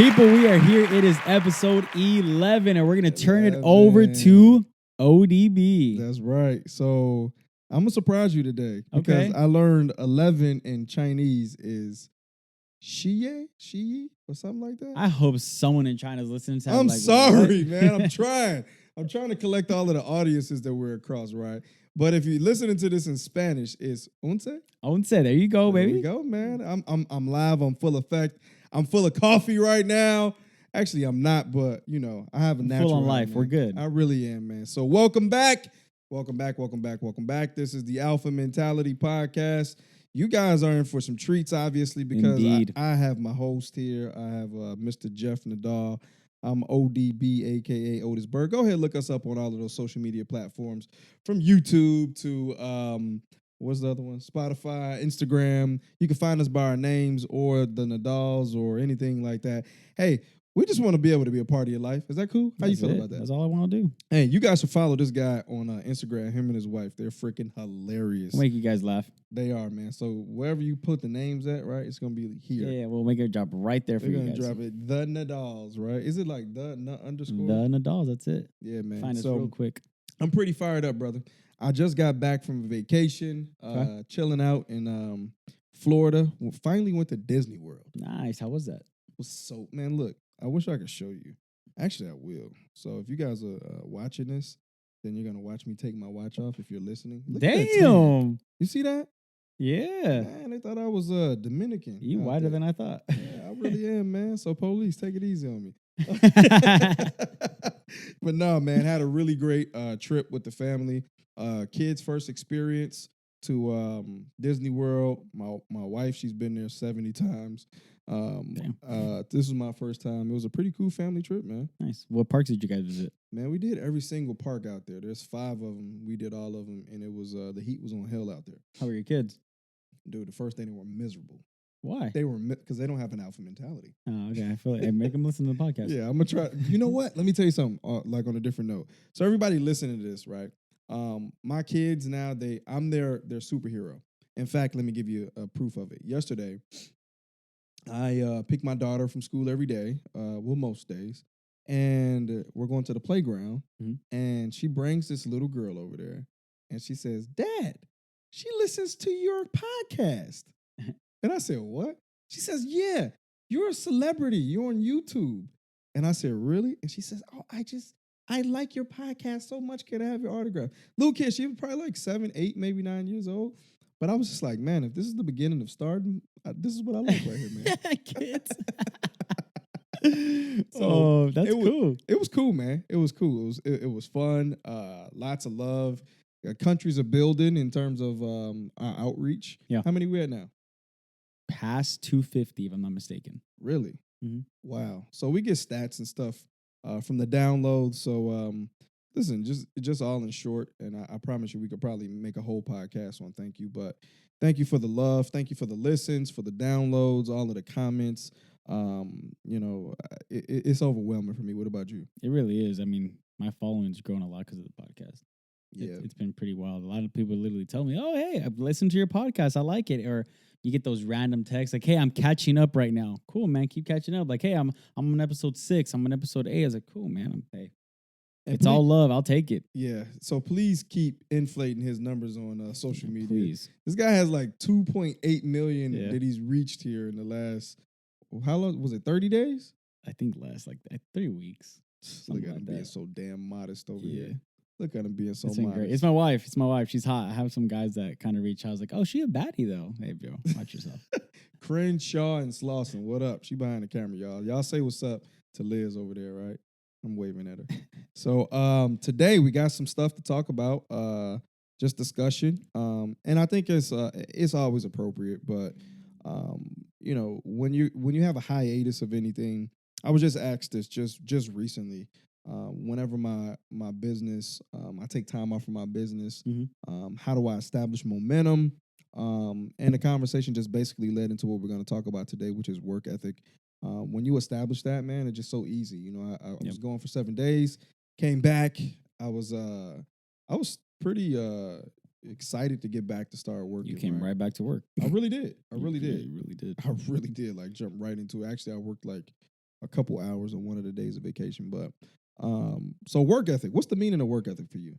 People, we are here. It is episode 11, and we're going to turn it over to ODB. That's right. So I'm going to surprise you today because I learned 11 in Chinese is Shiye, or something like that. I hope someone in China is listening to I'm like, sorry, man. I'm trying. I'm trying to collect all of the audiences that we're across, right? But if you're listening to this in Spanish, it's once. Once. There you go, baby. There we go, man. I'm live. I'm full effect. I'm full of coffee right now. Actually, I'm not, but I have a natural full on life. Man. We're good. I really am, man. So welcome back. Welcome back. This is the Alpha Mentality Podcast. You guys are in for some treats, obviously, because I have my host here. I have Mr. Jeff Nadal. I'm ODB, a.k.a. Otis Berg. Go ahead and look us up on all of those social media platforms, from YouTube to what's the other one? Spotify, Instagram. You can find us by our names or the Nadals or anything like that. Hey, we just want to be able to be a part of your life. Is that cool? How you feel about that? That's all I want to do. Hey, you guys should follow this guy on Instagram, him and his wife. They're freaking hilarious. We'll make you guys laugh. They are, man. So wherever you put the names at, right, it's going to be here. Yeah, we'll make it drop right there for you guys. We're going to drop it. The Nadals, right? Is it like the underscore? The Nadals, that's it. Yeah, man. Find us real quick. I'm pretty fired up, brother. I just got back from a vacation, chilling out in Florida. Finally went to Disney World. Nice. How was that? Man, look, I wish I could show you. Actually, I will. So if you guys are watching this, then you're going to watch me take my watch off if you're listening. Damn. You see that? Yeah. Man, they thought I was Dominican. You whiter than I thought. Yeah, I really am, man. So police, take it easy on me. But no, man, had a really great trip with the family. Kids' first experience to Disney World. My wife, she's been there 70 times. This was my first time. It was a pretty cool family trip, man. Nice. What parks did you guys visit? Man, we did every single park out there. There's 5 of them. We did all of them, and it was the heat was on hell out there. How were your kids? Dude, the first day they were miserable. Why? They were because they don't have an alpha mentality. Oh, okay. I feel like make them listen to the podcast. Yeah, I'm gonna try. You know what? Let me tell you something. Like on a different note. So everybody listening to this, right? My kids now, I'm their superhero. In fact, let me give you a proof of it. Yesterday, I pick my daughter from school every day, most days, and we're going to the playground, and she brings this little girl over there, and she says, "Dad, she listens to your podcast." And I said, "What?" She says, "Yeah, you're a celebrity. You're on YouTube." And I said, "Really?" And she says, "Oh, I like your podcast so much. Can I have your autograph?" Little kid, she was probably like 7, 8, maybe 9 years old. But I was just like, man, if this is the beginning of stardom, this is what I like right here, man. Kids. So that's cool. It was cool, man. It was cool. It was fun. Lots of love. Countries are building in terms of our outreach. Yeah. How many we at now? Past 250, if I'm not mistaken. Really? Mm-hmm. Wow. So we get stats and stuff from the downloads. So listen, just all in short, and I promise you we could probably make a whole podcast on thank you. But thank you for the love. Thank you for the listens, for the downloads, all of the comments. It's overwhelming for me. What about you? It really is. I mean, my following's grown a lot because of the podcast. Yeah. It's been pretty wild. A lot of people literally tell me, "Oh, hey, I've listened to your podcast. I like it." Or you get those random texts like, "Hey, I'm catching up right now." Cool, man. Keep catching up. Like, "Hey, I'm on episode 6. I'm on episode 8." I was like, "Cool, man. It's all love. I'll take it." Yeah. So please keep inflating his numbers on social media. Please. This guy has like 2.8 million that he's reached here in the last, how long was it? 30 days? I think less, like 3 weeks. Look at him being so damn modest over here. Look at him being so modest. Great. It's my wife. She's hot. I have some guys that kind of reach out. I was like, "Oh, she a baddie though." Hey, bro, watch yourself. Crenshaw and Slauson, what up? She behind the camera, y'all. Y'all say what's up to Liz over there, right? I'm waving at her. So today we got some stuff to talk about, just discussion. And I think it's always appropriate, but when you have a hiatus of anything, I was just asked this just recently. Whenever my business, I take time off from my business. How do I establish momentum? And the conversation just basically led into what we're going to talk about today, which is work ethic. When you establish that, man, it's just so easy. I was going for 7 days, came back. I was pretty excited to get back to start working. You came right back to work. I really did. I really did. You really did. I really did. Like jump right into it. Actually, I worked like a couple hours on one of the days of vacation. But so work ethic. What's the meaning of work ethic for you?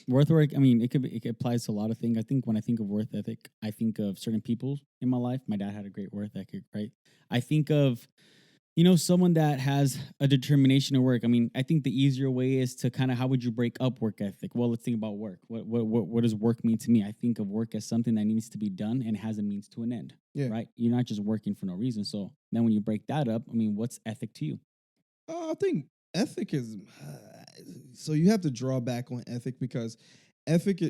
Work. I mean, it applies to a lot of things. I think when I think of work ethic, I think of certain people in my life. My dad had a great work ethic, right? I think of someone that has a determination to work. I mean, I think the easier way is to kind of how would you break up work ethic? Well, let's think about work. What does work mean to me? I think of work as something that needs to be done and has a means to an end. Yeah. Right? You're not just working for no reason. So then when you break that up, I mean, what's ethic to you? I think ethic is so you have to draw back on ethic because ethic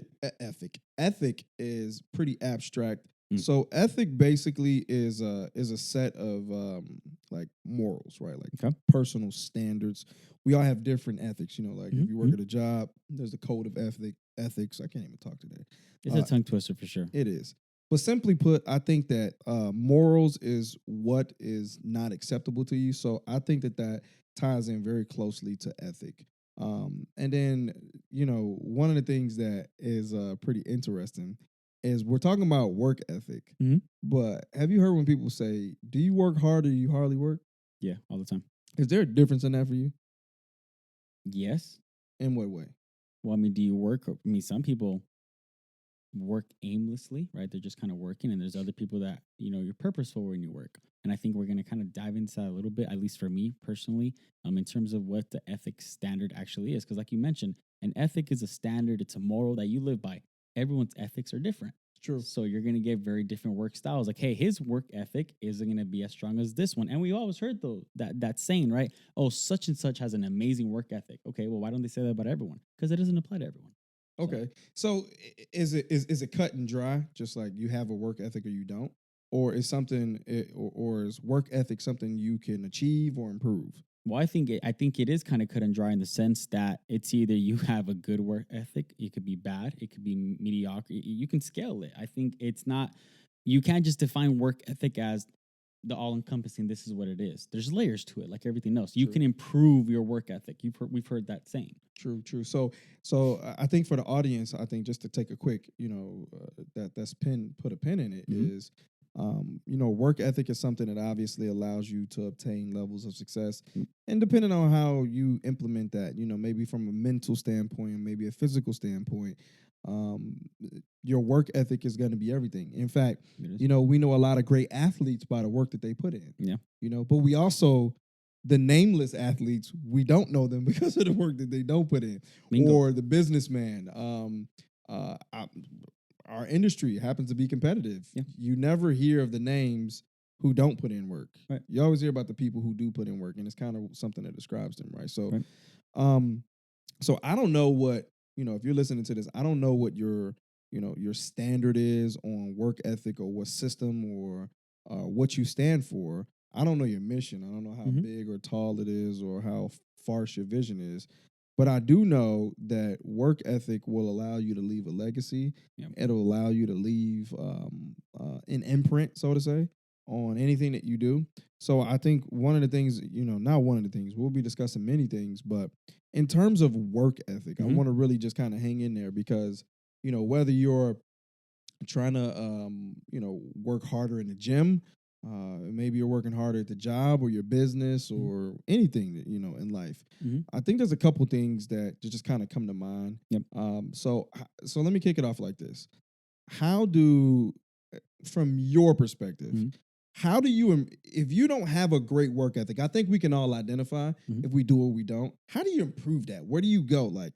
is pretty abstract. So ethic basically is a set of like morals, right? Like Okay. personal standards. We all have different ethics, like if you work at a job, there's a code of ethics. I can't even talk today. It's a tongue twister for sure. It is. But simply put, I think that morals is what is not acceptable to you. So I think that ties in very closely to ethic. And then, one of the things that is pretty interesting is we're talking about work ethic. But have you heard when people say, do you work hard or you hardly work? Yeah, all the time. Is there a difference in that for you? Yes. In what way? Well, I mean, do you work? I mean, some people work aimlessly, right? They're just kind of working, and there's other people that you're purposeful when you work. And I think we're going to kind of dive into that a little bit, at least for me personally, in terms of what the ethics standard actually is. Because, like you mentioned, an ethic is a standard; it's a moral that you live by. Everyone's ethics are different. True. So you're going to get very different work styles. Like, hey, his work ethic isn't going to be as strong as this one. And we always heard that saying, right? Oh, such and such has an amazing work ethic. Okay, well, why don't they say that about everyone? Because it doesn't apply to everyone. Okay. So is it cut and dry, just like you have a work ethic or you don't? Or is or is work ethic something you can achieve or improve? Well, I think it is kind of cut and dry in the sense that it's either you have a good work ethic, it could be bad, it could be mediocre. You can scale it. I think it's not. You can't just define work ethic as the all-encompassing. This is what it is. There's layers to it, like everything else. You True. can improve your work ethic. We've heard that saying. True. So I think for the audience, I think just to take a quick, put a pin in it is. Work ethic is something that obviously allows you to obtain levels of success. And depending on how you implement that, maybe from a mental standpoint, maybe a physical standpoint, your work ethic is going to be everything. In fact, we know a lot of great athletes by the work that they put in. Yeah. But we also, the nameless athletes, we don't know them because of the work that they don't put in. Bingo. Or the businessman. Our industry happens to be competitive. Yeah. You never hear of the names who don't put in work. Right. You always hear about the people who do put in work, and it's kind of something that describes them, right? So, right. So I don't know what if you're listening to this, I don't know what your standard is on work ethic or what system or what you stand for. I don't know your mission. I don't know how big or tall it is or how far your vision is. But I do know that work ethic will allow you to leave a legacy. Yep. It'll allow you to leave an imprint, so to say, on anything that you do. So I think one of the things, not one of the things, we'll be discussing many things, but in terms of work ethic, I want to really just kind of hang in there because, whether you're trying to, work harder in the gym, maybe you're working harder at the job or your business or anything that, in life. I think there's a couple things that just kind of come to mind. Yep. So let me kick it off like this. From your perspective, how do you, if you don't have a great work ethic, I think we can all identify if we do or we don't. How do you improve that? Where do you go? Like,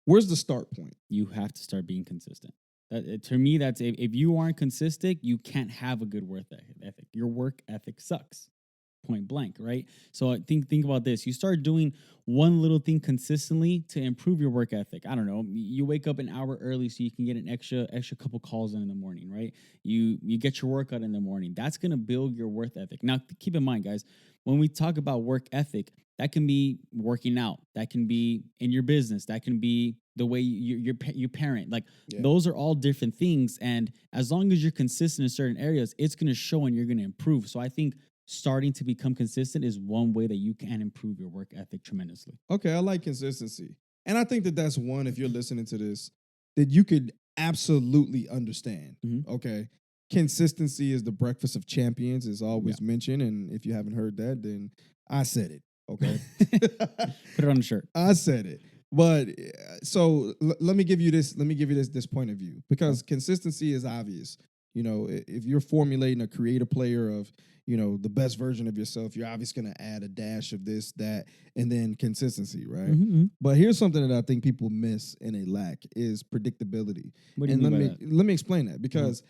where's the start point? You have to start being consistent. To me, that's if you aren't consistent, you can't have a good work ethic. Your work ethic sucks, point blank, right? So I think about this. You start doing one little thing consistently to improve your work ethic. I don't know. You wake up an hour early so you can get an extra couple calls in the morning, right? You get your workout in the morning. That's gonna build your work ethic. Now, keep in mind, guys, when we talk about work ethic, that can be working out. That can be in your business. That can be the way you parent. Like those are all different things. And as long as you're consistent in certain areas, it's going to show and you're going to improve. So I think starting to become consistent is one way that you can improve your work ethic tremendously. Okay, I like consistency. And I think that that's one, if you're listening to this, that you could absolutely understand. Okay. Consistency is the breakfast of champions, is always mentioned. And if you haven't heard that, then I said it. Okay. Put it on a shirt. I said it. But so let me give you this. Let me give you this point of view, because consistency is obvious. You know, if you're formulating a creative player of, you know, the best version of yourself, you're obviously going to add a dash of this, that, and then consistency, right? Mm-hmm. But here's something that I think people miss and they lack is predictability. What do you And mean by that? let me explain that, because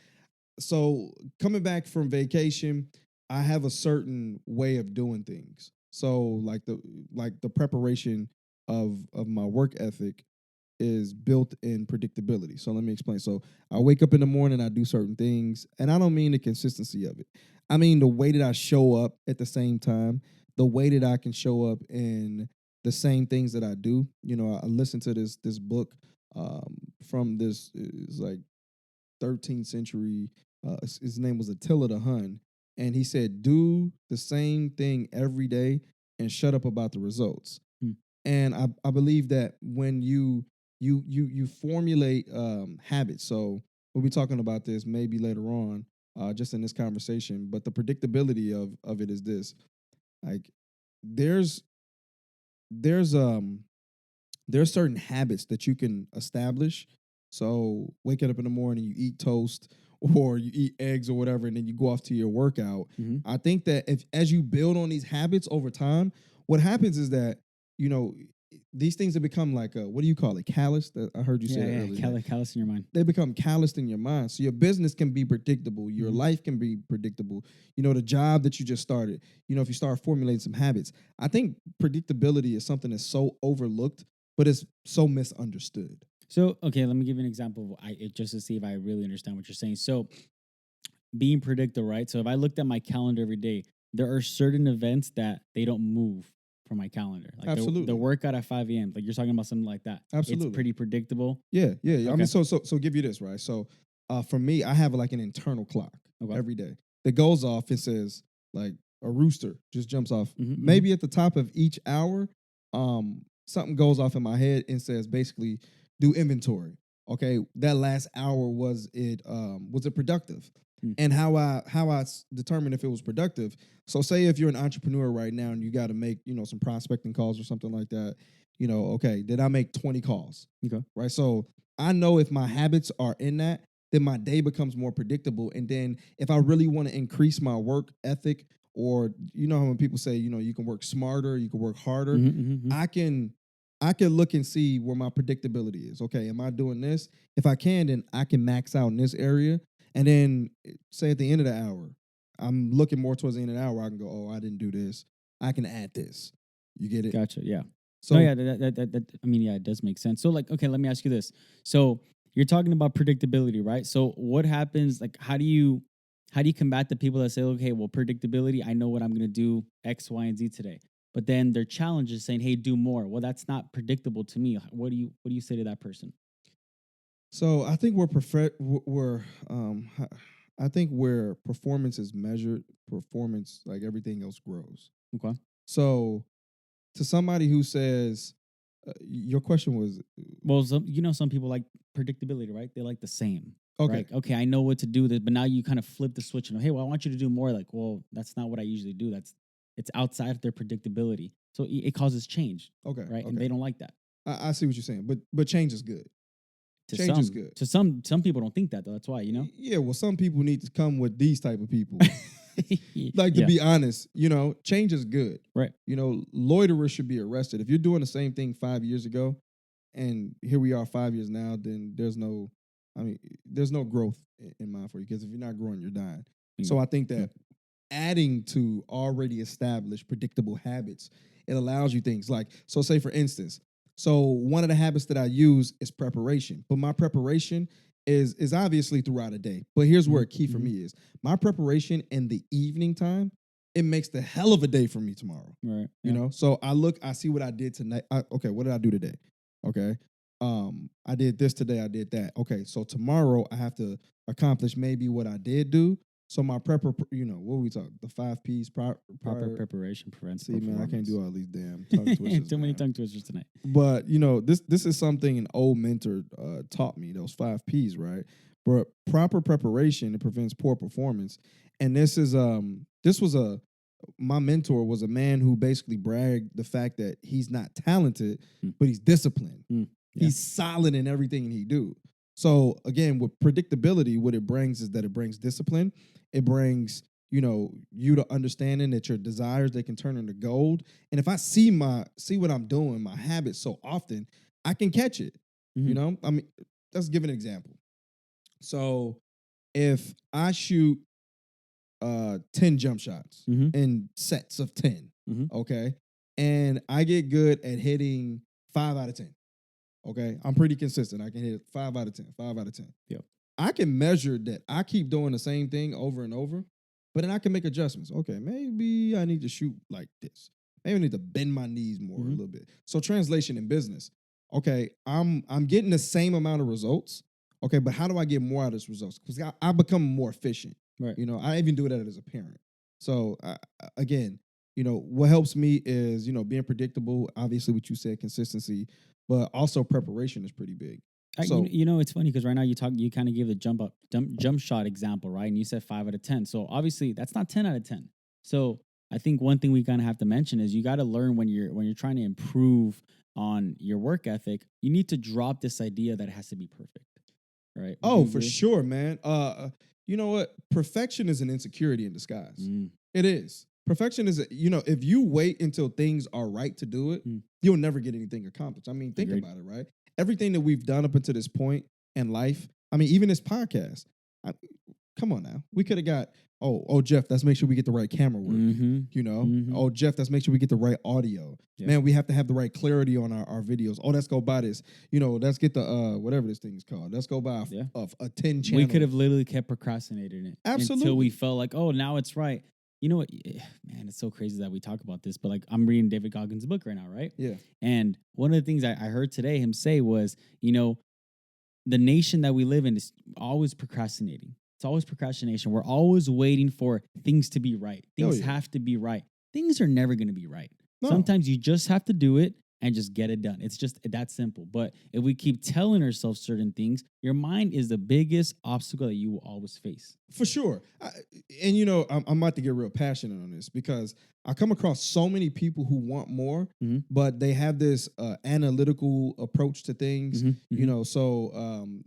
so coming back from vacation, I have a certain way of doing things. So like the preparation of my work ethic is built in predictability. So let me explain. So I wake up in the morning, I do certain things, and I don't mean the consistency of it. I mean the way that I show up at the same time, the way that I can show up in the same things that I do. You know, I listened to this book from this is like 13th century. His name was Attila the Hun, and he said, "Do the same thing every day and shut up about the results." Hmm. And I believe that when you formulate habits, so we'll be talking about this maybe later on, just in this conversation. But the predictability of it is this: like there's there's um there's certain habits that you can establish. So waking up in the morning, you eat toast or you eat eggs or whatever, and then you go off to your workout. Mm-hmm. I think that if as you build on these habits over time, what happens is that, you know, these things have become like a, what do you call it? Callous. That I heard you say that earlier. Callous in your mind. They become calloused in your mind. So your business can be predictable. Your life can be predictable. You know, the job that you just started, you know, if you start formulating some habits, I think predictability is something that's so overlooked, but it's so misunderstood. So, okay, let me give you an example of just to see if I really understand what you're saying. So, being predictable, right? So, if I looked at my calendar every day, there are certain events that they don't move from my calendar. Like Absolutely. the workout at 5 a.m. Like you're talking about something like that. Absolutely. It's pretty predictable. Yeah. I Okay. mean, so give you this, right? So for me, I have like an internal clock every day that goes off. It says like a rooster just jumps off. Maybe at the top of each hour, something goes off in my head and says basically do inventory. Okay, that last hour was it productive? And how I determine if it was productive. So say if you're an entrepreneur right now and you got to make, you know, some prospecting calls or something like that, you know, okay, did I make 20 calls? Okay. Right. So I know if my habits are in that, then my day becomes more predictable. And then if I really want to increase my work ethic, or you know how when people say, you know, you can work smarter, you can work harder, I can look and see where my predictability is. Okay, am I doing this? If I can, then I can max out in this area. And then say at the end of the hour, I'm looking more towards the end of the hour, I can go, oh, I didn't do this. I can add this. You get it? Gotcha. Yeah. So no, yeah, that I mean, yeah, it does make sense. So, like, okay, let me ask you this. So, you're talking about predictability, right? So, what happens? Like, how do you combat the people that say, okay, well, predictability, I know what I'm going to do X, Y, and Z today, but then their challenge is saying, hey, do more. Well, that's not predictable to me. What do you say to that person? So I think I think where performance is measured, performance like everything else grows. Okay. So to somebody who says, your question was, well, some people like predictability, right? They like the same. Okay. Right? Okay, I know what to do, but now you kind of flip the switch and hey, well, I want you to do more. Like, well, that's not what I usually do. It's outside of their predictability, so it causes change. Okay. Right, Okay. and they don't like that. I see what you're saying, but change is good. Change is good. To some people don't think that though. That's why, you know. Yeah, well, some people need to come with these type of people. Like to be honest, you know, change is good. Right. You know, loiterers should be arrested. If you're doing the same thing 5 years ago, and here we are 5 years now, then there's no growth in mind for you, because if you're not growing, you're dying. So I think that adding to already established predictable habits, it allows you things like, so say for instance, so one of the habits that I use is preparation, but my preparation is obviously throughout a day. But here's where a key for me is my preparation in the evening time. It makes the hell of a day for me tomorrow. Right. You know, so I see what I did tonight. Okay, what did I do today? Okay. I did this today. I did that. Okay. So tomorrow I have to accomplish maybe what I did do. So my you know, what we talk, the 5 P's, proper preparation prevents. See, man, I can't do all these damn tongue twisters. Too many tongue twisters tonight. But you know, this is something an old mentor taught me. Those 5 P's, right? But proper preparation, it prevents poor performance. And this was a my mentor was a man who basically bragged the fact that he's not talented, Mm. but he's disciplined. Mm. Yeah. He's solid in everything he do. So again, with predictability, what it brings is that it brings discipline. It brings, you to understanding that your desires, they can turn into gold. And if I see what I'm doing, my habits so often, I can catch it. Mhm. I mean, let's give an example. So if I shoot 10 jump shots Mhm. in sets of 10, Mhm. okay? And I get good at hitting 5 out of 10. Okay? I'm pretty consistent. I can hit 5 out of 10, 5 out of 10. Yep. I can measure that I keep doing the same thing over and over, but then I can make adjustments. Okay, maybe I need to shoot like this. Maybe I need to bend my knees more a Mhm. little bit. So translation in business. Okay, I'm getting the same amount of results. Okay, but how do I get more out of those results? Because I become more efficient. Right. I even do that as a parent. So again, what helps me is being predictable. Obviously, what you said, consistency, but also preparation is pretty big. So It's funny because right now you kind of give the jump shot example, right? And you said 5 out of 10. So obviously that's not 10 out of 10. So I think one thing we kind of have to mention is you got to learn when you're trying to improve on your work ethic. You need to drop this idea that it has to be perfect, right? Would oh, you for agree? sure, man. You know what? Perfection is an insecurity in disguise. Mm. It is. Perfection is, if you wait until things are right to do it, Mm. you'll never get anything accomplished. I mean, think Agreed. about it, right? Everything that we've done up until this point in life, I mean, even this podcast, come on now. We could have got, oh, Jeff, let's make sure we get the right camera work. Mhm. Oh, Jeff, let's make sure we get the right audio. Yeah. Man, we have to have the right clarity on our videos. Oh, let's go buy this. Let's get the whatever this thing is called. Let's go buy Yeah. a 10 channel. We could have literally kept procrastinating it until Absolutely. we felt like, oh, now it's right. You know what? Man, it's so crazy that we talk about this, but like I'm reading David Goggins' book right now, right? Yeah. And one of the things I heard today him say was, the nation that we live in is always procrastinating. It's always procrastination. We're always waiting for things to be right. Things yeah. have to be right. Things are never going to be right. No. Sometimes you just have to do it and just get it done. It's just that simple. But if we keep telling ourselves certain things, your mind is the biggest obstacle that you will always face. For sure. I'm about to get real passionate on this because I come across so many people who want more, Mhm. but they have this analytical approach to things. Mhm.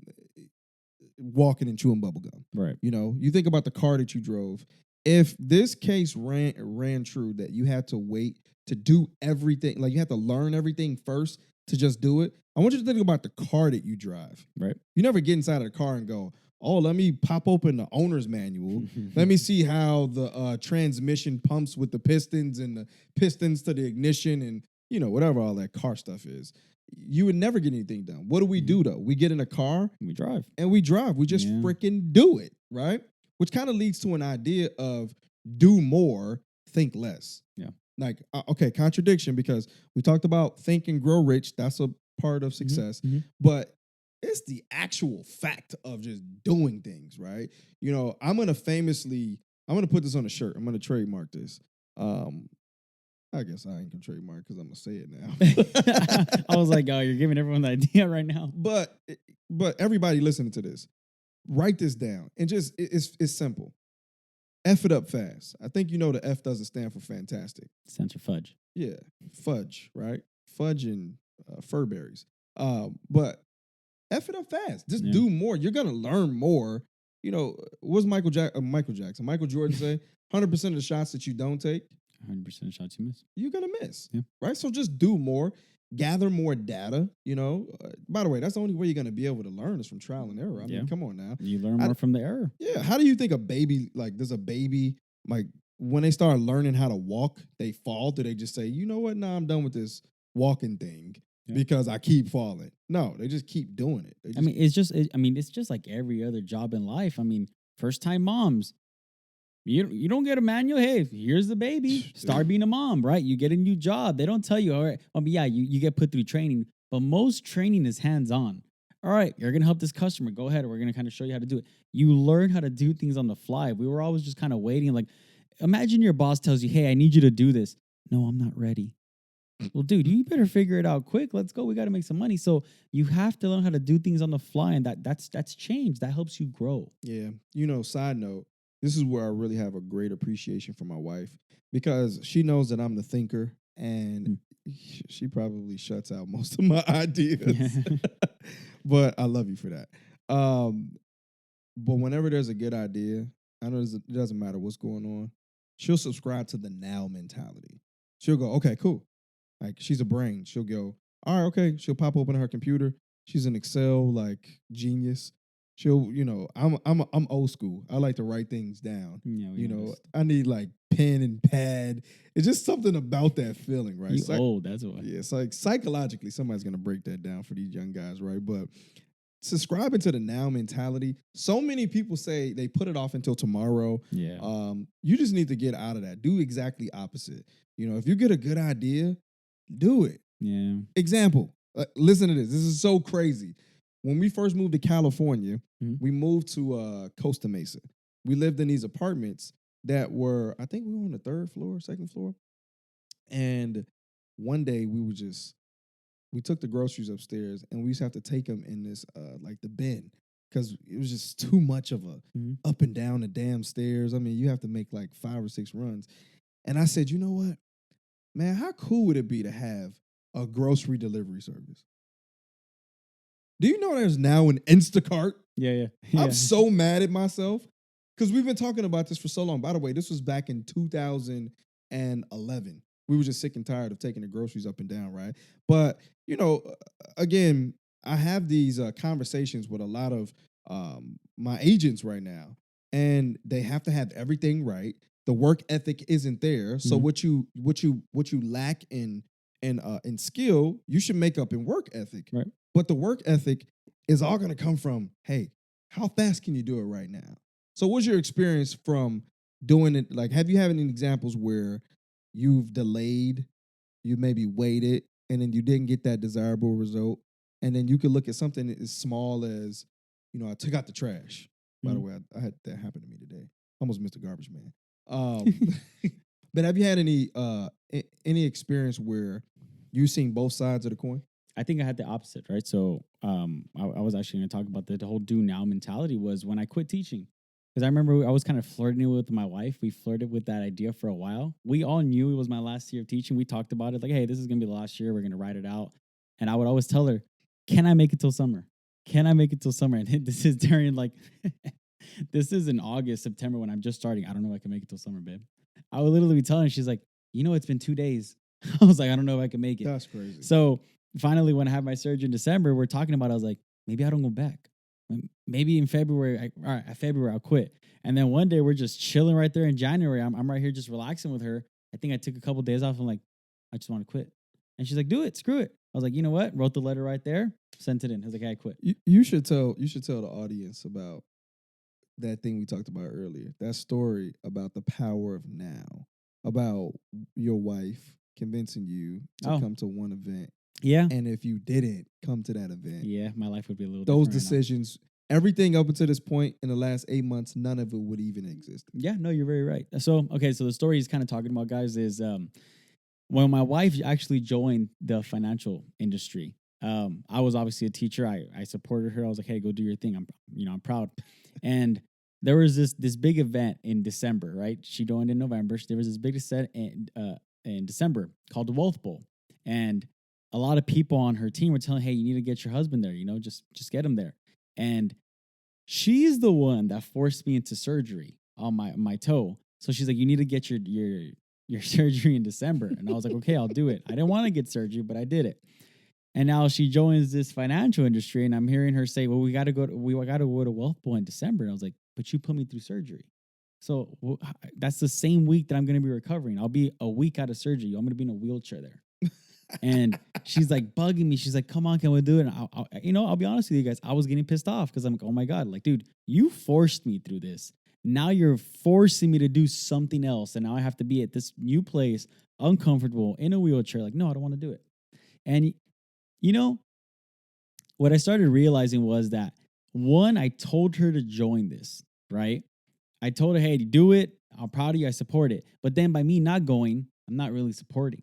Walking and chewing bubble gum. Right. You think about the car that you drove. If this case ran true that you had to wait to do everything, like you had to learn everything first to just do it, I want you to think about the car that you drive. Right. You never get inside of the car and go, oh, let me pop open the owner's manual. Let me see how the transmission pumps with the pistons and the pistons to the ignition and, whatever all that car stuff is. You would never get anything done. What do we do, though? We get in a car. We drive. And we drive. We just freaking do it, right? Which kind of leads to an idea of do more, think less. Yeah. Like, okay, contradiction, because we talked about think and grow rich. That's a part of success. Mm-hmm. But it's the actual fact of just doing things, right? I'm going to put this on a shirt. I'm going to trademark this. I guess I ain't going to trademark because I'm going to say it now. I was like, oh, you're giving everyone the idea right now. But everybody listening to this, write this down. And just, it's simple. F it up fast. I think the F doesn't stand for fantastic. It stands for fudge. Yeah, fudge, right? Fudge and Furberries. But F it up fast. Just do more. You're gonna learn more. What's Michael Jackson? Michael Jordan say 100% of the shots that you don't take, 100% of shots you miss, you're gonna miss. Yeah. Right. So just do more. Gather more data. By the way, that's the only way you're gonna be able to learn is from trial and error. I mean, come on now. You learn more from the error. Yeah. How do you think a baby there's a baby when they start learning how to walk, they fall? Do they just say, you know what? Nah, I'm done with this walking thing because I keep falling? No, they just keep doing it. It's just like every other job in life. I mean, first time moms. You don't get a manual. Hey, here's the baby. Start being a mom, right? You get a new job. They don't tell you, all right. You get put through training, but most training is hands-on. All right, you're going to help this customer. Go ahead. We're going to kind of show you how to do it. You learn how to do things on the fly. We were always just kind of waiting. Like, imagine your boss tells you, hey, I need you to do this. No, I'm not ready. Well, dude, you better figure it out quick. Let's go. We got to make some money. So you have to learn how to do things on the fly, and that's change. That helps you grow. Yeah. Side note, this is where I really have a great appreciation for my wife because she knows that I'm the thinker and she probably shuts out most of my ideas. But I love you for that. But whenever there's a good idea, I know it doesn't matter what's going on. She'll subscribe to the now mentality. She'll go, okay, cool. Like she's a brain. She'll go, all right, okay. She'll pop open her computer. She's an Excel like genius. She'll, I'm old school. I like to write things down. Yeah, I need like pen and pad. It's just something about that feeling, right? You old, that's why. Yeah, it's like psychologically, somebody's gonna break that down for these young guys, right? But subscribing to the now mentality. So many people say they put it off until tomorrow. Yeah. You just need to get out of that. Do exactly opposite. If you get a good idea, do it. Yeah. Example. Listen to this. This is so crazy. When we first moved to California, we moved to Costa Mesa. We lived in these apartments that were, I think we were on the third floor, second floor. And one day we took the groceries upstairs and we used to have to take them in this, like the bin because it was just too much of a up and down the damn stairs. I mean, you have to make like 5 or 6 runs. And I said, you know what, man, how cool would it be to have a grocery delivery service? Do you know there's now an Instacart? Yeah. I'm so mad at myself because we've been talking about this for so long. By the way, this was back in 2011. We were just sick and tired of taking the groceries up and down, right? But, again, I have these conversations with a lot of my agents right now, and they have to have everything right. The work ethic isn't there. So what you lack in skill, you should make up in work ethic. Right. But the work ethic is all going to come from, hey, how fast can you do it right now? So what's your experience from doing it? Like, have you had any examples where you've delayed, you maybe waited, and then you didn't get that desirable result? And then you could look at something as small as, I took out the trash. By the way, I had that happen to me today. Almost missed a garbage man. But have you had any experience where you've seen both sides of the coin? I think I had the opposite, right? So I was actually going to talk about the whole do now mentality was when I quit teaching. Because I remember I was kind of flirting with my wife. We flirted with that idea for a while. We all knew it was my last year of teaching. We talked about it like, hey, this is going to be the last year. We're going to write it out. And I would always tell her, can I make it till summer? Can I make it till summer? And this is during this is in August, September when I'm just starting. I don't know if I can make it till summer, babe. I would literally be telling her, she's like, it's been 2 days. I was like, I don't know if I can make it. That's crazy. So finally, when I had my surgery in December, we're talking about it. I was like, maybe I don't go back. Maybe in February, February I'll quit. And then one day we're just chilling right there in January. I'm right here just relaxing with her. I think I took a couple of days off. I'm like, I just want to quit. And she's like, do it, screw it. I was like, you know what? Wrote the letter right there, sent it in. I was like, hey, I quit. You should tell the audience about that thing we talked about earlier. That story about the power of now, about your wife convincing you to come to one event. Yeah. And if you didn't come to that event, my life would be a little those different decisions, everything up until this point in the last 8 months, none of it would even exist. Yeah, no, you're very right. So, so the story he's kind of talking about, guys, is when my wife actually joined the financial industry, I was obviously a teacher. I supported her. I was like, hey, go do your thing. I'm proud. And there was this big event in December, right? She joined in November. There was this big event in December called the Wealth Bowl. And a lot of people on her team were telling, hey, you need to get your husband there, just get him there. And she's the one that forced me into surgery on my toe. So she's like, you need to get your surgery in December. And I was like, okay, I'll do it. I didn't want to get surgery, but I did it. And now she joins this financial industry, and I'm hearing her say, well, we got to go to Wealth Bowl in December. And I was like, but you put me through surgery. So that's the same week that I'm going to be recovering. I'll be a week out of surgery. I'm going to be in a wheelchair there. And she's like bugging me. She's like, come on, can we do it? And I'll be honest with you guys. I was getting pissed off because I'm like, oh my God, like, dude, you forced me through this. Now you're forcing me to do something else. And now I have to be at this new place, uncomfortable, in a wheelchair. Like, no, I don't want to do it. And, what I started realizing was that, one, I told her to join this, right? I told her, hey, do it. I'm proud of you. I support it. But then by me not going, I'm not really supporting.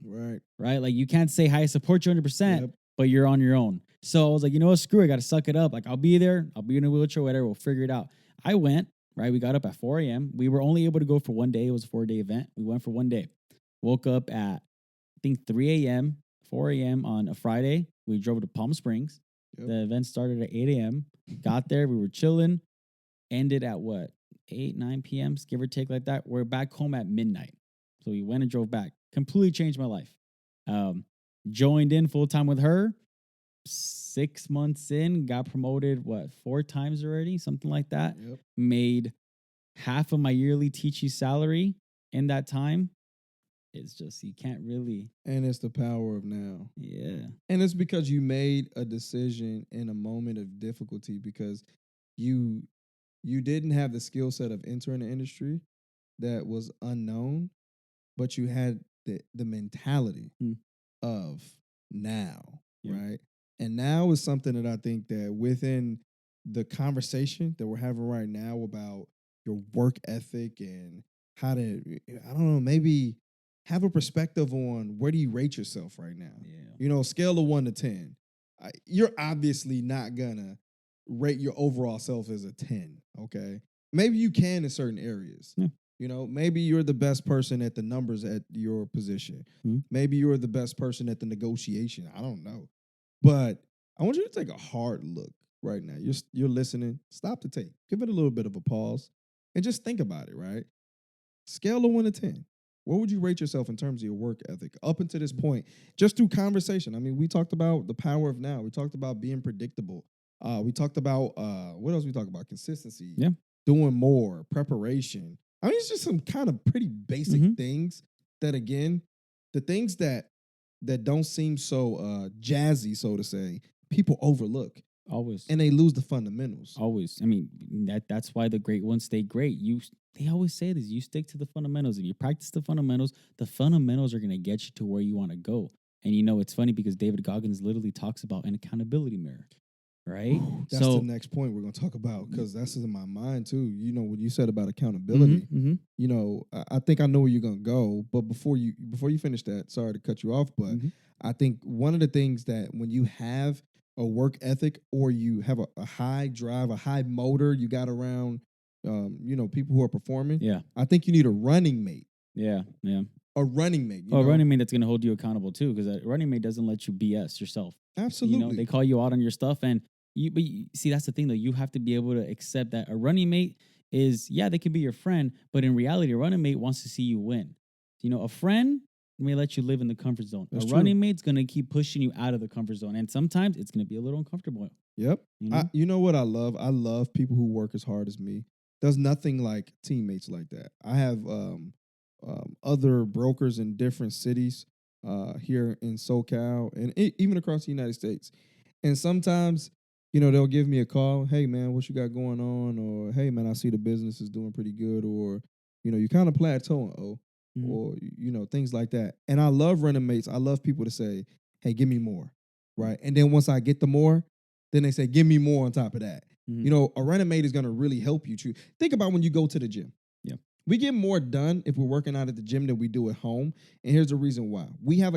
Right? Like, you can't say, hi, I support you 100%, but you're on your own. So I was like, you know what? Screw it. I got to suck it up. Like, I'll be there. I'll be in a wheelchair, whatever. We'll figure it out. I went. right? We got up at 4 a.m. We were only able to go for one day. It was a 4-day event. We went for one day. Woke up at, I think, 3 a.m., 4 a.m. on a Friday. We drove to Palm Springs. Yep. The event started at 8 a.m. Got there. We were chilling. Ended at what? 8, 9 p.m., give or take like that. We're back home at midnight. So we went and drove back. Completely changed my life. Joined in full time with her. 6 months in, got promoted, 4 times already? Something like that. Yep. Made half of my yearly teaching salary in that time. It's just, you can't really. And it's the power of now. Yeah. And it's because you made a decision in a moment of difficulty because you didn't have the skill set of entering the industry that was unknown, but you had the mentality of now, right? And now is something that I think that within the conversation that we're having right now about your work ethic and how to, I don't know, maybe have a perspective on where do you rate yourself right now? Yeah. Scale of 1 to 10. You're obviously not gonna rate your overall self as a 10, okay? Maybe you can in certain areas. Yeah. Maybe you're the best person at the numbers at your position. Maybe you're the best person at the negotiation. I don't know. But I want you to take a hard look right now. You're listening. Stop the tape. Give it a little bit of a pause and just think about it, right? Scale of 1 to 10. Where would you rate yourself in terms of your work ethic up until this point? Just through conversation. I mean, we talked about the power of now. We talked about being predictable. We talked about what else we talked about? Consistency. Yeah. Doing more, preparation. I mean, it's just some kind of pretty basic things that, again, the things that don't seem so jazzy, so to say, people overlook. Always. And they lose the fundamentals. Always. I mean, that's why the great ones stay great. They always say this, you stick to the fundamentals. If you practice the fundamentals are going to get you to where you want to go. And it's funny because David Goggins literally talks about an accountability mirror, right? That's the next point we're going to talk about because that's in my mind too. What you said about accountability. I think I know where you're going to go, but before you finish that, sorry to cut you off, but I think one of the things that when you have a work ethic or you have a high drive, a high motor you got around, people who are performing. Yeah. I think you need a running mate. Yeah. Yeah. A running mate. A running mate that's going to hold you accountable too, because a running mate doesn't let you BS yourself. Absolutely. They call you out on your stuff, and see, that's the thing though. You have to be able to accept that a running mate is, they can be your friend, but in reality, a running mate wants to see you win. A friend may let you live in the comfort zone. That's a true. running mate's going to keep pushing you out of the comfort zone, and sometimes it's going to be a little uncomfortable. Yep. You know what I love? I love people who work as hard as me. There's nothing like teammates like that. I have other brokers in different cities here in SoCal and even across the United States. And sometimes, they'll give me a call. Hey, man, what you got going on? Or, hey, man, I see the business is doing pretty good. Or, you kind of plateauing, or, things like that. And I love running mates. I love people to say, hey, give me more, right? And then once I get the more, then they say, give me more on top of that. A running mate is going to really help you. Think about when you go to the gym. Yeah. We get more done if we're working out at the gym than we do at home. And here's the reason why. We have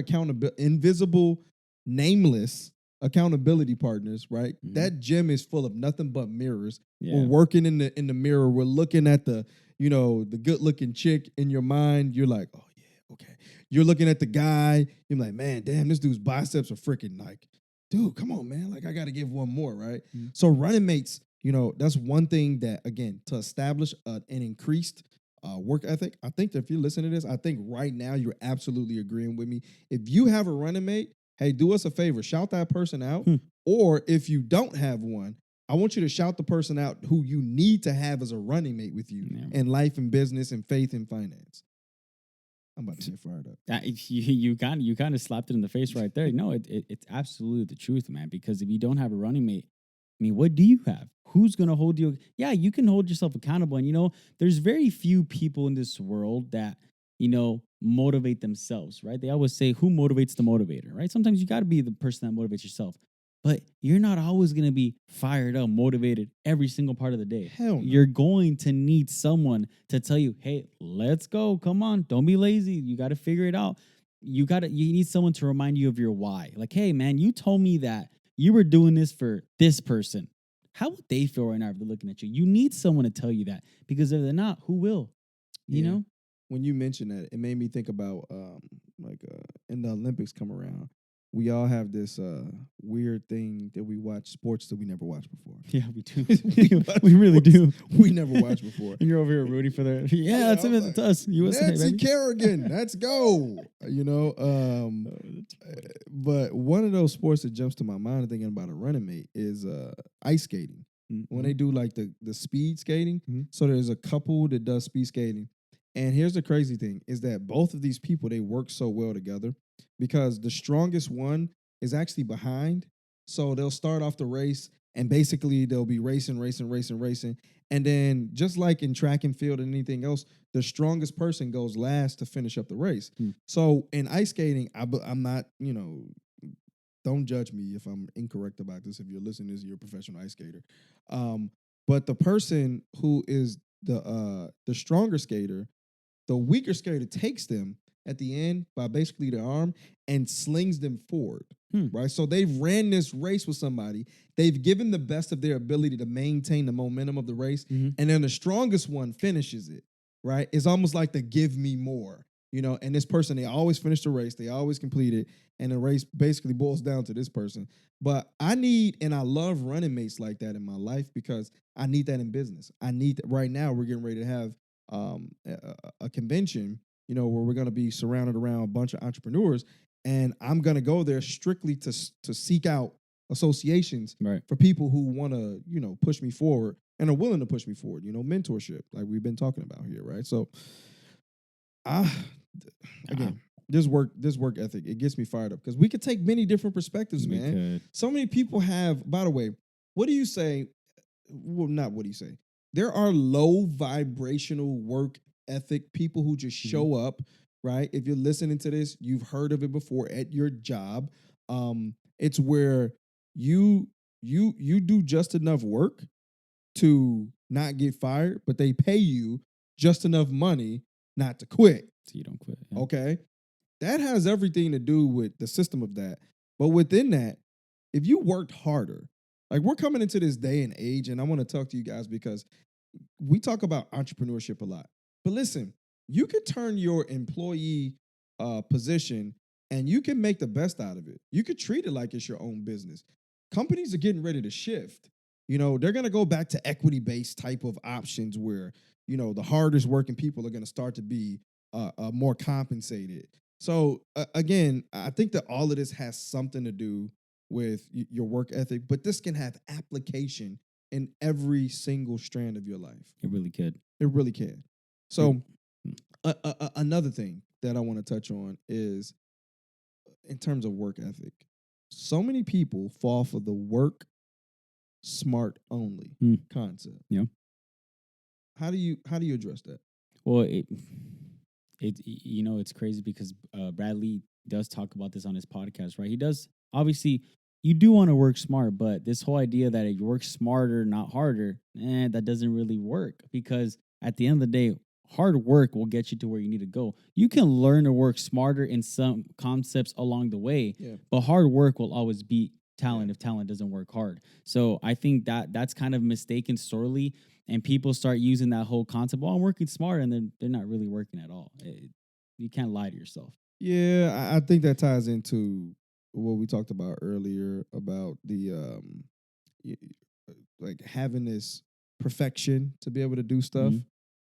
invisible, nameless accountability partners, right? That gym is full of nothing but mirrors. Yeah. We're working in the mirror. We're looking at the good-looking chick in your mind. You're like, oh, yeah, okay. You're looking at the guy. You're like, man, damn, this dude's biceps are freaking like, dude, come on, man. Like, I got to give one more, right? So running mates, that's one thing that, again, to establish an increased work ethic, I think that if you're listening to this, I think right now you're absolutely agreeing with me. If you have a running mate, hey, do us a favor. Shout that person out. Or if you don't have one, I want you to shout the person out who you need to have as a running mate with you in life and business and faith and finance. I'm about to get fired up. You kind of slapped it in the face right there. No, it's absolutely the truth, man. Because if you don't have a running mate, I mean, what do you have? Who's going to hold you? Yeah, you can hold yourself accountable. And, there's very few people in this world that, motivate themselves, right? They always say, who motivates the motivator, right? Sometimes you got to be the person that motivates yourself. But you're not always going to be fired up, motivated every single part of the day. Hell no. You're going to need someone to tell you, hey, let's go. Come on. Don't be lazy. You got to figure it out. You need someone to remind you of your why. Like, hey, man, you told me that you were doing this for this person. how would they feel right now if they're looking at you? You need someone to tell you that, because if they're not, who will? You Yeah. know? When you mentioned that, it made me think about in the Olympics come around, we all have this weird thing that we watch sports that we never watched before. Yeah, we do. watch we really sports do. we never watched before. And you're over here rooting for the yeah, that's I'm it. like, It's us, USA, Nancy baby. Kerrigan, let's go. You know, but one of those sports that jumps to my mind thinking about a running mate is ice skating. When they do like the speed skating. So there's a couple that does speed skating. And here's the crazy thing is that both of these people, they work so well together because the strongest one is actually behind. So they'll start off the race and basically they'll be racing. And then just like in track and field and anything else, the strongest person goes last to finish up the race. So in ice skating, I'm not, don't judge me if I'm incorrect about this. If you're listening to this, you're a professional ice skater. But the person who is the stronger skater, the weaker skater takes them at the end by basically the arm and slings them forward, right? So they've ran this race with somebody. They've given the best of their ability to maintain the momentum of the race. And then the strongest one finishes it, right? It's almost like the give me more, and this person, they always finish the race. They always complete it. And the race basically boils down to this person. But I need, and I love running mates like that in my life because I need that in business. I need that right now. We're getting ready to have a convention, where we're going to be surrounded around a bunch of entrepreneurs, and I'm going to go there strictly to seek out associations for people who want to, push me forward and are willing to push me forward, mentorship, like we've been talking about here, right? So, again, this work ethic, it gets me fired up because we could take many different perspectives, man. So many people have, by the way, what do you say? Well, not what do you say? There are low vibrational work ethic people who just show up, right? If you're listening to this, you've heard of it before at your job. It's where you do just enough work to not get fired, but they pay you just enough money not to quit. So you don't quit. Yeah. Okay. That has everything to do with the system of that. But within that, if you worked harder, like we're coming into this day and age, and I want to talk to you guys because we talk about entrepreneurship a lot. But listen, you could turn your employee position and you can make the best out of it. You could treat it like it's your own business. Companies are getting ready to shift. They're going to go back to equity-based type of options where, the hardest working people are going to start to be more compensated. So again, I think that all of this has something to do with your work ethic, but this can have application in every single strand of your life. It really could. It really can. So another thing that I want to touch on is in terms of work ethic. So many people fall for the work smart only concept. Yeah. How do you address that? Well, it's crazy because Bradley does talk about this on his podcast, right? He does, obviously, you do want to work smart, but this whole idea that you work smarter, not harder, that doesn't really work because at the end of the day, hard work will get you to where you need to go. You can learn to work smarter in some concepts along the way, but hard work will always beat talent if talent doesn't work hard. So I think that's kind of mistaken sorely, and people start using that whole concept, well, I'm working smart, and they're not really working at all. You can't lie to yourself. Yeah, I think that ties into what we talked about earlier about the like having this perfection to be able to do stuff.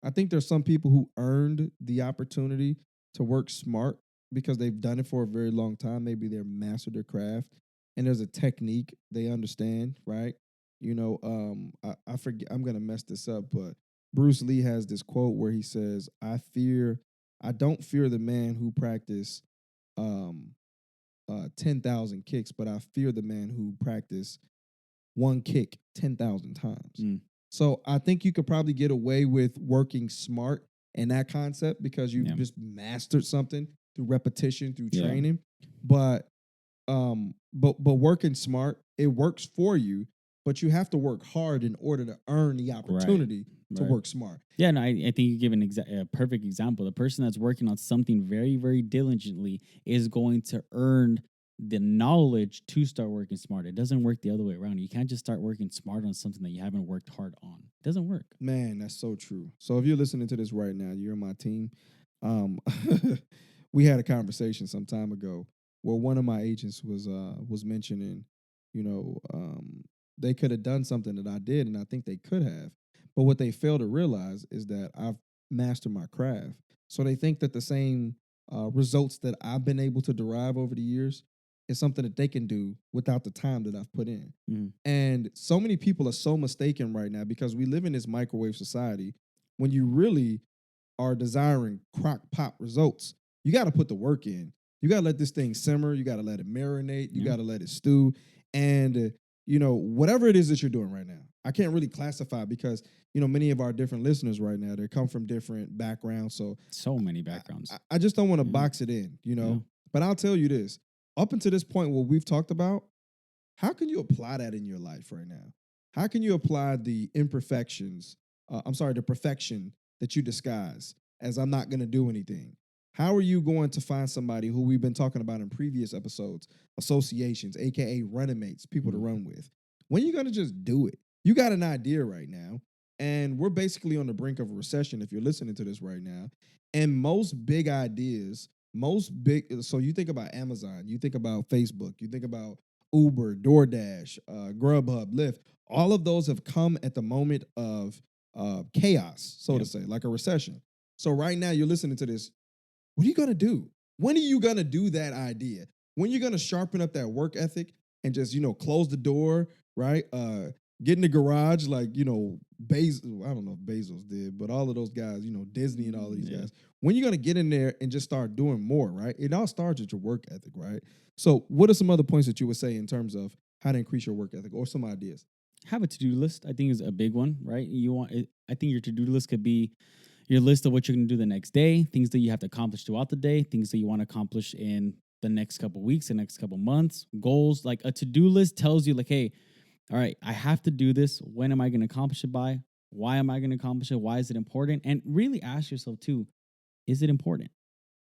I think there's some people who earned the opportunity to work smart because they've done it for a very long time. Maybe they're mastered their craft and there's a technique they understand, right? I forget, I'm going to mess this up, but Bruce Lee has this quote where he says, I don't fear the man who practiced 10,000 kicks, but I fear the man who practiced one kick 10,000 times. So I think you could probably get away with working smart in that concept because you just mastered something through repetition, through training. But working smart, it works for you, but you have to work hard in order to earn the opportunity to work smart. Yeah, no, I think you give a perfect example. The person that's working on something very, very diligently is going to earn the knowledge to start working smart. It doesn't work the other way around. You can't just start working smart on something that you haven't worked hard on. It doesn't work. Man, that's so true. So if you're listening to this right now, you're my team. Um, we had a conversation some time ago where one of my agents was mentioning, you know, they could have done something that I did, and I think they could have. But what they fail to realize is that I've mastered my craft. So they think that the same results that I've been able to derive over the years is something that they can do without the time that I've put in. Mm. And so many people are so mistaken right now because we live in this microwave society when you really are desiring crock pot results. You got to put the work in. You got to let this thing simmer. You got to let it marinate. You got to let it stew. And, whatever it is that you're doing right now, I can't really classify because, many of our different listeners right now, they come from different backgrounds. So many backgrounds. I just don't want to box it in, Yeah. But I'll tell you this, up until this point, what we've talked about, how can you apply that in your life right now? How can you apply the imperfections, the perfection that you disguise as I'm not going to do anything? How are you going to find somebody who we've been talking about in previous episodes, associations, AKA running mates, people to run with? When are you going to just do it? You got an idea right now, and we're basically on the brink of a recession if you're listening to this right now. And most big ideas, so you think about Amazon, you think about Facebook, you think about Uber, DoorDash, Grubhub, Lyft, all of those have come at the moment of chaos, so to say, like a recession. So right now you're listening to this. What are you going to do? When are you going to do that idea? When are you going to sharpen up that work ethic and just, close the door, right? Get in the garage like, Bezos, I don't know if Bezos did, but all of those guys, Disney and all of these guys. When are you going to get in there and just start doing more, right? It all starts with your work ethic, right? So what are some other points that you would say in terms of how to increase your work ethic or some ideas? Have a to-do list, I think, is a big one, right? I think your to-do list could be your list of what you're going to do the next day, things that you have to accomplish throughout the day, things that you want to accomplish in the next couple weeks, the next couple months, goals. Like a to-do list tells you like, hey, all right, I have to do this. When am I going to accomplish it by? Why am I going to accomplish it? Why is it important? And really ask yourself too, is it important?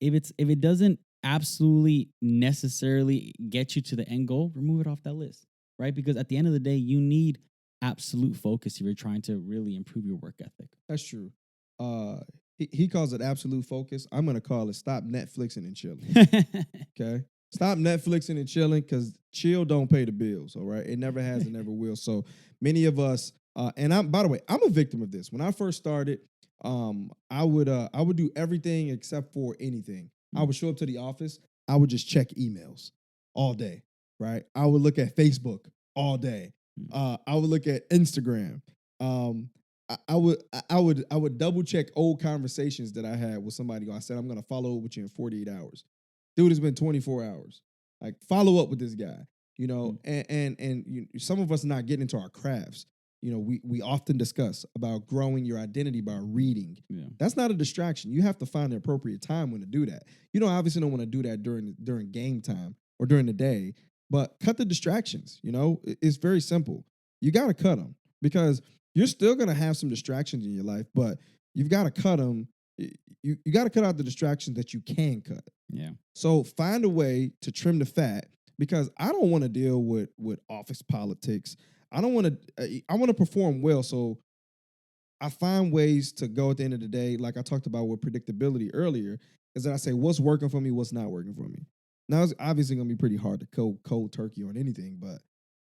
If it doesn't absolutely necessarily get you to the end goal, remove it off that list, right? Because at the end of the day, you need absolute focus if you're trying to really improve your work ethic. That's true. He calls it absolute focus. I'm going to call it stop Netflixing and chilling. Okay? Stop Netflixing and chilling because chill don't pay the bills, all right? It never has and never will. So many of us, and by the way, I'm a victim of this. When I first started, I would do everything except for anything. I would show up to the office. I would just check emails all day, right? I would look at Facebook all day. I would look at Instagram. I would double check old conversations that I had with somebody. I said, I'm going to follow up with you in 48 hours. Dude, it's been 24 hours. Like, follow up with this guy, and some of us are not getting into our crafts. We often discuss about growing your identity by reading. Yeah. That's not a distraction. You have to find the appropriate time when to do that. You obviously don't want to do that during game time or during the day, but cut the distractions. It's very simple. You got to cut them because you're still going to have some distractions in your life, but you've got to cut them. You got to cut out the distractions that you can cut. Yeah. So find a way to trim the fat because I don't want to deal with office politics. I want to perform well. So I find ways to go at the end of the day, like I talked about with predictability earlier, is that I say what's working for me, what's not working for me. Now it's obviously going to be pretty hard to go cold turkey on anything, but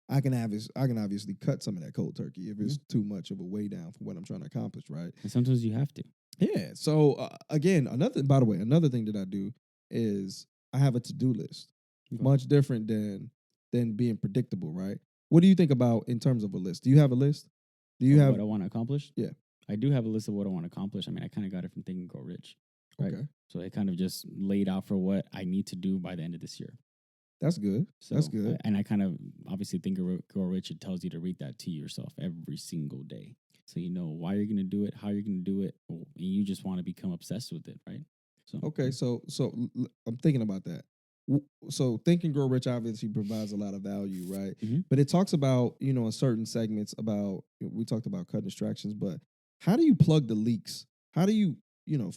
I can obviously cut some of that cold turkey if it's too much of a way down for what I'm trying to accomplish, right? And sometimes you have to. Yeah. So again, another thing that I do is I have a to-do list. Okay. Much different than being predictable, right? What do you think about in terms of a list? Do you have a list? Do you have what I want to accomplish? Yeah. I do have a list of what I want to accomplish. I mean, I kind of got it from Think and Grow Rich. Right? Okay. So it kind of just laid out for what I need to do by the end of this year. That's good. So, that's good. And I kind of obviously Think and Grow Rich. It tells you to read that to yourself every single day, so you know why you're going to do it, how you're going to do it, and you just want to become obsessed with it, right? So okay. So I'm thinking about that. So Think and Grow Rich obviously provides a lot of value, right? Mm-hmm. But it talks about in certain segments about we talked about cutting distractions, but how do you plug the leaks? How do you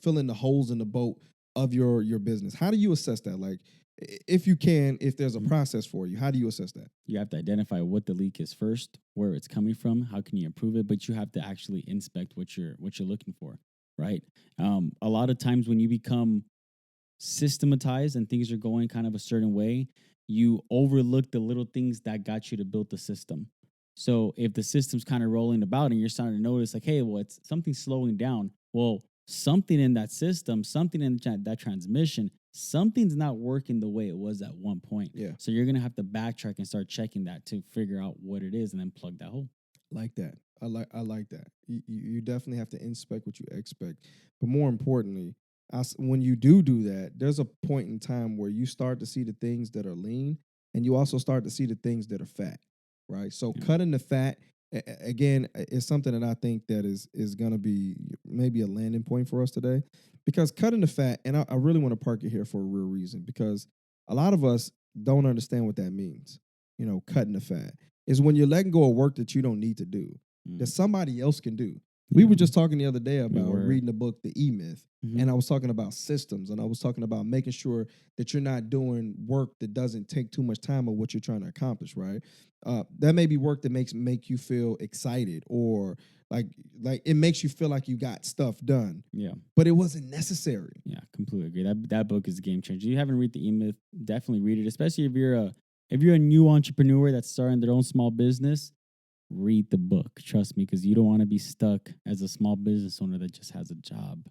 fill in the holes in the boat of your business? How do you assess that? Like, if you can, if there's a process for you, how do you assess that? You have to identify what the leak is first, where it's coming from, how can you improve it, but you have to actually inspect what you're looking for, right? A lot of times when you become systematized and things are going kind of a certain way, you overlook the little things that got you to build the system. So if the system's kind of rolling about and you're starting to notice, like, hey, well, it's something slowing down. Well, something in that system, something in that transmission, something's not working the way it was at one point. Yeah. So you're gonna have to backtrack and start checking that to figure out what it is and then plug that hole. Like that. I like that. You definitely have to inspect what you expect, but more importantly, when you do that, there's a point in time where you start to see the things that are lean, and you also start to see the things that are fat, right? So Yeah. cutting the fat again is something that I think that is going to be maybe a landing point for us today, because cutting the fat, and I really want to park it here for a real reason, because a lot of us don't understand what that means. Cutting the fat is when you're letting go of work that you don't need to do, that somebody else can do. We were just talking the other day about reading the book, The E-Myth, and I was talking about systems, and I was talking about making sure that you're not doing work that doesn't take too much time of what you're trying to accomplish, right? That may be work that make you feel excited, or like it makes you feel like you got stuff done. Yeah. But it wasn't necessary. Yeah, completely agree. That book is a game changer. You haven't read the E-Myth, definitely read it, especially if you're a new entrepreneur that's starting their own small business. Read the book. Trust me, because you don't want to be stuck as a small business owner that just has a job.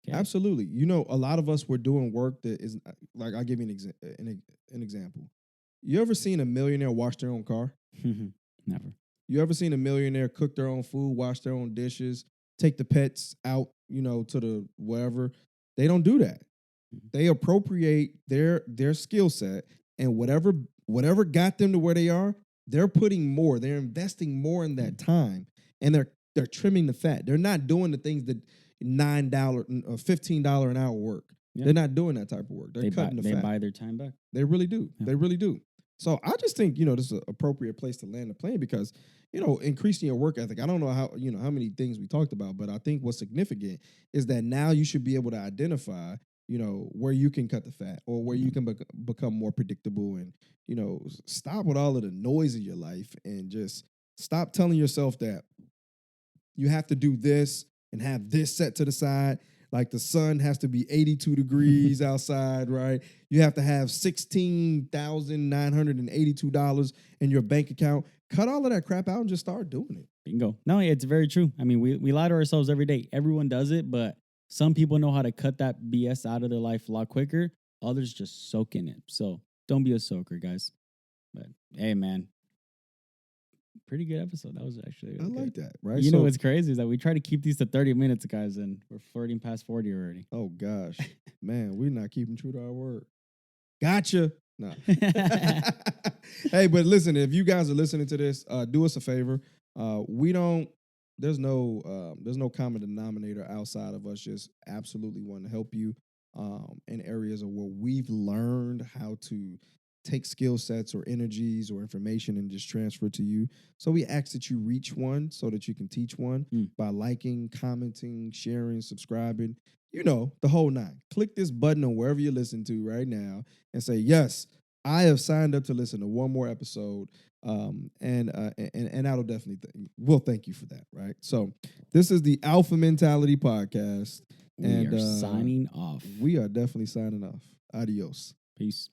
Okay? Absolutely. A lot of us were doing work that is like, I'll give you an example. You ever seen a millionaire wash their own car? Never. You ever seen a millionaire cook their own food, wash their own dishes, take the pets out, to the wherever? They don't do that. They appropriate their skill set, and whatever got them to where they are, they're putting more, they're investing more in that time, and they're trimming the fat. They're not doing the things that $9 or $15 an hour work. Yeah. They're not doing that type of work. They're cutting the fat. They buy their time back. They really do. Yeah. They really do. So I just think, this is an appropriate place to land the plane, because, increasing your work ethic, I don't know how many things we talked about, but I think what's significant is that now you should be able to identify, where you can cut the fat, or where you can become more predictable, and, stop with all of the noise in your life, and just stop telling yourself that you have to do this and have this set to the side. Like the sun has to be 82 degrees outside, right? You have to have $16,982 in your bank account. Cut all of that crap out and just start doing it. Bingo. No, it's very true. I mean, we lie to ourselves every day. Everyone does it, but some people know how to cut that BS out of their life a lot quicker. Others just soak in it. So don't be a soaker, guys. But hey, man. Pretty good episode. That was actually I like that, right? You know what's crazy is that we try to keep these to 30 minutes, guys, and we're flirting past 40 already. Oh, gosh. Man, we're not keeping true to our word. Gotcha. No. Hey, but listen, if you guys are listening to this, do us a favor. There's no common denominator outside of us just absolutely wanting to help you in areas of where we've learned how to take skill sets or energies or information and just transfer to you. So we ask that you reach one so that you can teach one by liking, commenting, sharing, subscribing, the whole nine. Click this button on wherever you listen to right now and say, yes, I have signed up to listen to one more episode. And that'll definitely, we'll thank you for that, right? So this is the Alpha Mentality Podcast. We are signing off. We are definitely signing off. Adios. Peace.